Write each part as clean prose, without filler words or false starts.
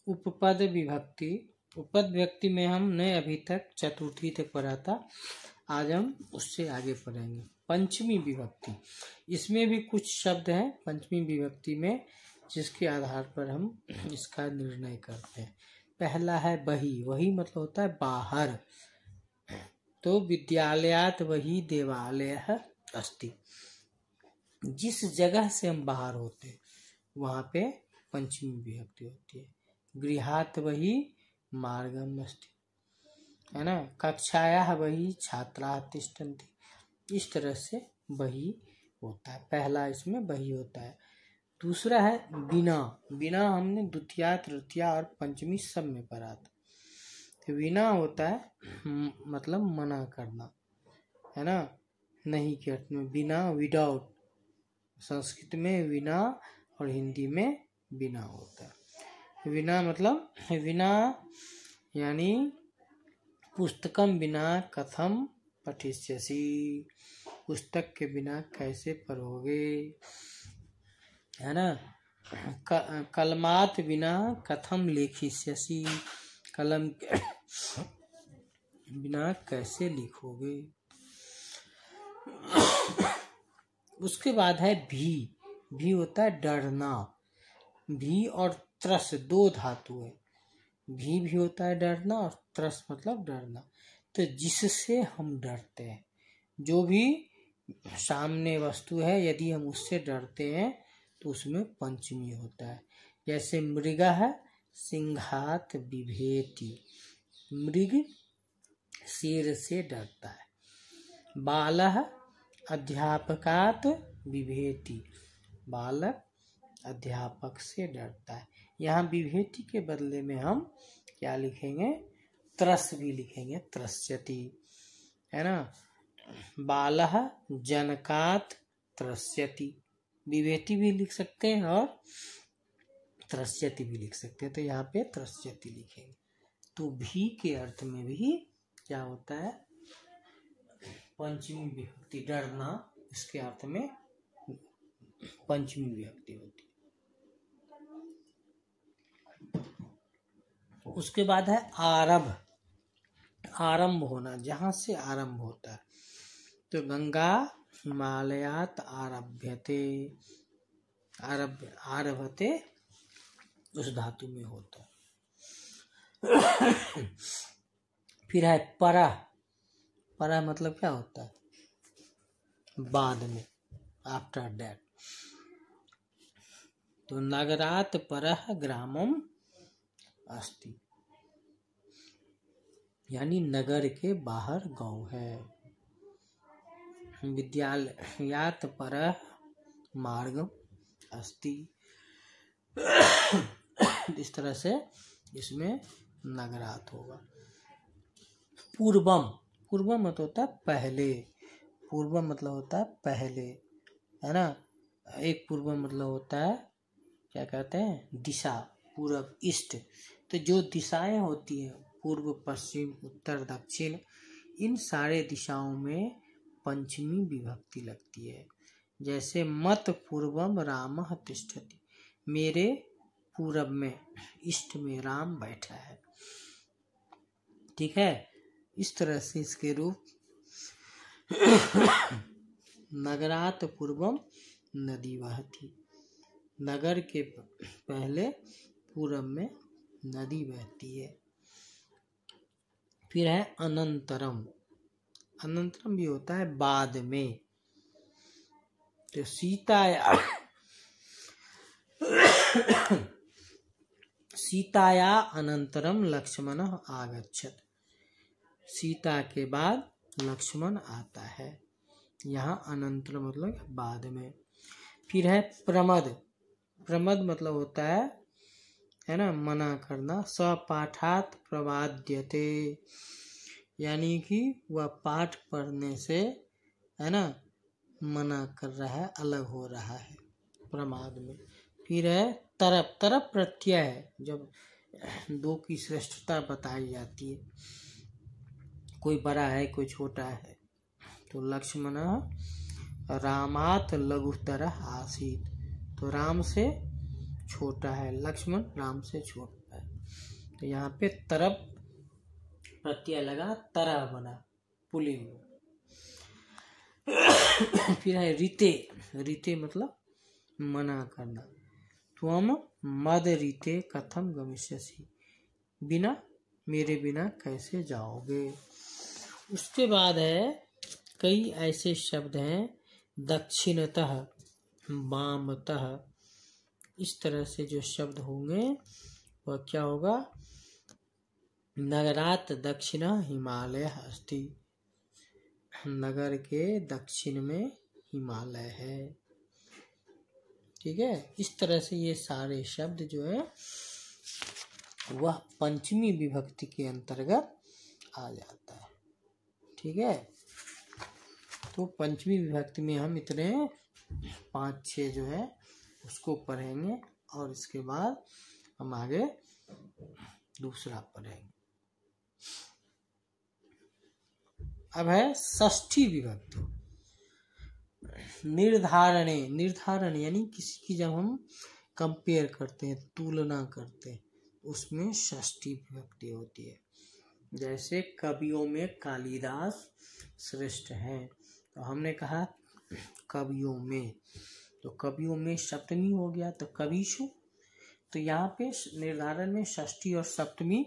उपपद विभक्ति। उपपद विभक्ति में हमने अभी तक चतुर्थी तक पढ़ा था, आज हम उससे आगे पढ़ेंगे। पंचमी विभक्ति, इसमें भी कुछ शब्द हैं पंचमी विभक्ति में जिसके आधार पर हम इसका निर्णय करते हैं। पहला है बही। वही मतलब होता है बाहर। तो विद्यालयात वही देवालयः अस्ति। जिस जगह से हम बाहर होते हैं वहाँ पे पंचमी विभक्ति होती है। गृहात वही मार्गम अस्ति, है ना। कक्षायाः वही छात्राः तिष्ठन्ति। इस तरह से वही होता है। पहला इसमें वही होता है। दूसरा है बिना। बिना हमने द्वितीया तृतीया और पंचमी सब में पढ़ा था। तो बिना होता है मतलब मना करना, है ना, नहीं के अर्थ में बिना, विदाउट। संस्कृत में बिना और हिंदी में बिना होता है। बिना मतलब बिना यानी पुस्तकम बिना कथम पठिष्यसि। पुस्तक के बिना कैसे पढ़ोगे, है ना। कलमात बिना कथम लेखिष्यसि। कलम के बिना कैसे लिखोगे। उसके बाद है भी। भी होता है डरना। भी और त्रस दो धातु है। भी होता है डरना और त्रस मतलब डरना। तो जिससे हम डरते हैं, जो भी सामने वस्तु है, यदि हम उससे डरते हैं तो उसमें पंचमी होता है। जैसे मृगः सिंहात बिभेति। मृग शेर से डरता है। बालः अध्यापकात बिभेति। बालक अध्यापक से डरता है। यहाँ विभेति के बदले में हम क्या लिखेंगे, त्रस भी लिखेंगे, त्रस्यति, है ना। बालः जनकात त्रस्यति। विभेति भी लिख सकते हैं और त्रस्यति भी लिख सकते हैं। तो यहाँ पे त्रस्यति लिखेंगे। तो भी के अर्थ में भी क्या होता है, पंचमी विभक्ति, डरना, इसके अर्थ में पंचमी विभक्ति होती है। उसके बाद है आरभ। आरंभ होना, जहां से आरंभ होता है। तो गंगा हिमालयात आरभ्यते। आरभते उस धातु में होता है। फिर है परः। परः मतलब क्या होता है, बाद में, आफ्टर दैट। तो नगरात परः ग्रामम अस्ति, यानी नगर के बाहर गांव है। विद्यालयात परः मार्गम अस्ति। इस तरह से इसमें नगरात होगा। पूर्वम। पूर्वम मतलब होता है पहले। पूर्वम मतलब होता है पहले, है ना। एक पूर्वम मतलब होता है, क्या कहते हैं, दिशा, पूरब, ईस्ट। तो जो दिशाएं होती हैं, पूर्व पश्चिम उत्तर दक्षिण, इन सारे दिशाओं में पंचमी विभक्ति लगती है। जैसे मत पूर्वम रामः तिष्ठति। मेरे पूरब में, ईस्ट में राम बैठा है। ठीक है। इस तरह से इसके रूप नगरात पूर्वम नदी बहती। नगर के पहले पूरब में नदी बहती है। फिर है अनंतरम। अनंतरम भी होता है बाद में। तो सीताया अनंतरम लक्ष्मणः आगच्छत। सीता के बाद लक्ष्मण आता है। यहाँ अनंतर मतलब बाद में। फिर है प्रमद। प्रमद मतलब होता है ना, मना करना। सपाठात प्रवाद्यते, यानी कि वह पाठ पढ़ने से, है ना, मना कर रहा है, अलग हो रहा है प्रमाद में। फिर है तरफ। तरफ प्रत्यय है, जब दो की श्रेष्ठता बताई जाती है, कोई बड़ा है कोई छोटा है। तो लक्ष्मण रामात लघुतरः आसीत्। तो राम से छोटा है, लक्ष्मण राम से छोटा है। तो यहाँ पे तरब प्रत्यय लगा, तरह बना, पुल्लिंग। फिर है रीते, रीते मतलब मना करना। त्वम मद रीते कथम गमिष्यसि, बिना मेरे बिना कैसे जाओगे। उसके बाद है कई ऐसे शब्द हैं, दक्षिणतः, वामतः, इस तरह से जो शब्द होंगे वह क्या होगा, नगरात दक्षिण हिमालय अस्ति, नगर के दक्षिण में हिमालय है। ठीक है, इस तरह से ये सारे शब्द जो है वह पंचमी विभक्ति के अंतर्गत आ जाता है। ठीक है, तो पंचमी विभक्ति में हम इतने 5-6 जो है उसको पढ़ेंगे और इसके बाद हम आगे दूसरा पढ़ेंगे। अब है षष्ठी विभक्ति। निर्धारणे, निर्धारण यानी किसी की जब हम कंपेयर करते हैं, तुलना करते हैं, उसमें षष्ठी विभक्ति होती है। जैसे कवियों में कालिदास श्रेष्ठ हैं, तो हमने कहा कवियों में, तो कवियों में सप्तमी हो गया तो कविषु। तो यहाँ पे निर्धारण में षष्ठी और सप्तमी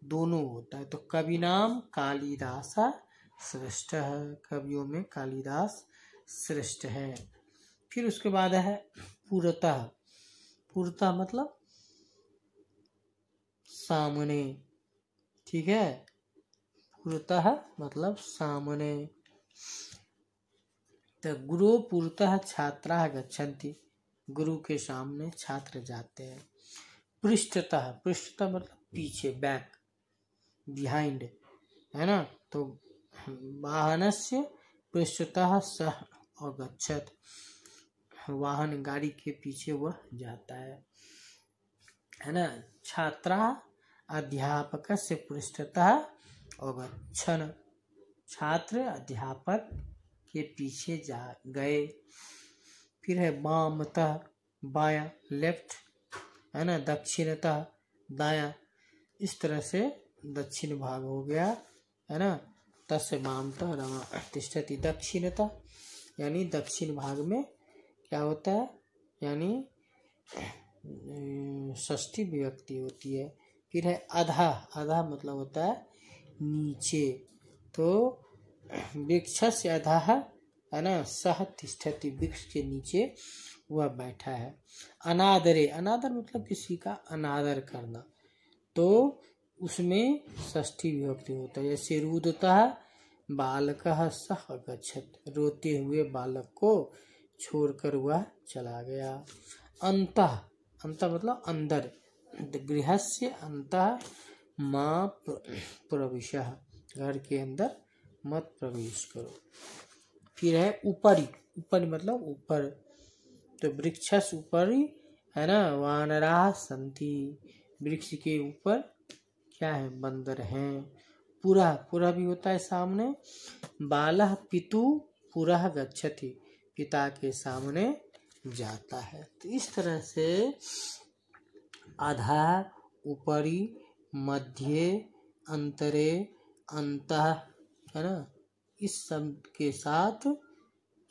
दोनों होता है। तो कवि नाम कालिदास श्रेष्ठ है, कवियों में कालिदास श्रेष्ठ है। फिर उसके बाद है पुरतः, पुरतः मतलब सामने। ठीक है, पुरतः मतलब सामने। तो गुरु पुरतः छात्राः गच्छन्ति, गुरु के सामने छात्र जाते हैं। पृष्ठतः, पृष्ठतः मतलब पीछे, बैक, बिहाइंड, है ना। तो वाहनस्य पृष्ठतः सः अगच्छत्, वाहन गाड़ी के पीछे वह जाता है ना। छात्रा अध्यापकस्य पृष्ठतः अगच्छन्, छात्र अध्यापक के पीछे जा गए। फिर है वामतः, बायां, लेफ्ट, है ना। दक्षिणतः, दायां, इस तरह से दक्षिण भाग हो गया, है ना। तस्य वामतः रमा तिष्ठति, दक्षिणतः यानी दक्षिण भाग में क्या होता है, यानी षष्ठी विभक्ति होती है। फिर है अधा, अधा मतलब होता है नीचे। तो वृक्षस्य अधः, है ना, सः तिष्ठति, वृक्ष के नीचे वह बैठा है। अनादरे, अनादर मतलब किसी का अनादर करना, तो उसमें षष्ठी विभक्ति होता है। जैसे रुदतः बालकः सः अगच्छत्, रोते हुए बालक को छोड़कर वह चला गया। अंतः, अंतः मतलब अंदर, गृहस्य अंतः मा प्रविशः, घर के अंदर मत प्रवेश करो। फिर है ऊपरी, ऊपरी मतलब ऊपर। तो वृक्षस ऊपरी, है ना, वानराः सन्ति, वृक्ष के ऊपर क्या है, बंदर हैं। पुरः, पुरः भी होता है सामने। बालः पितु पुरः गच्छति, पिता के सामने जाता है। तो इस तरह से अधः, ऊपरी, मध्य, अंतरे, अंतः, है ना, इस शब्द के साथ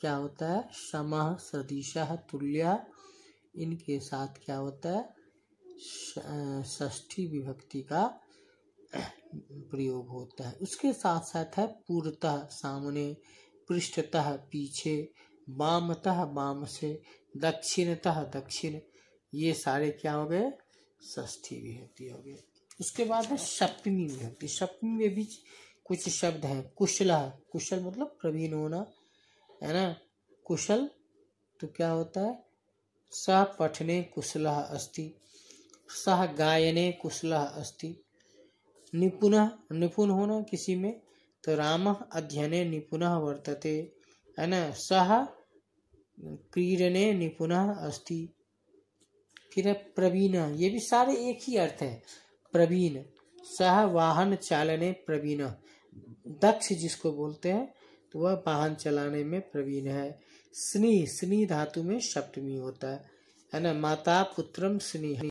क्या होता है, समः, सदृशः, तुल्यः, इनके साथ क्या होता है, षष्ठी विभक्ति का प्रयोग होता है। उसके साथ साथ है पूर्वतः सामने, पृष्ठतः पीछे, वामतः वाम से, दक्षिणतः दक्षिण, ये सारे क्या हो गए, षष्ठी विभक्ति हो गए। उसके बाद है सप्तमी विभक्ति। सप्तमी में भी कुछ शब्द हैं। कुशलः, कुशल मतलब प्रवीण होना, है ना। कुशल तो क्या होता है, सः पठने कुशलः अस्ति, सः गायने कुशलः अस्ति। निपुणः, निपुण होना किसी में, तो रामः अध्ययने निपुणः वर्तते, है ना। सः क्रीडने निपुणः अस्ति। फिर है प्रवीण, ये भी सारे एक ही अर्थ है, प्रवीण। सः वाहन चालने प्रवीण, दक्ष जिसको बोलते हैं तो वह वाहन चलाने में प्रवीण है। स्नेह, स्नेह धातु में सप्तमी होता है ना। माता पुत्रम स्नेह,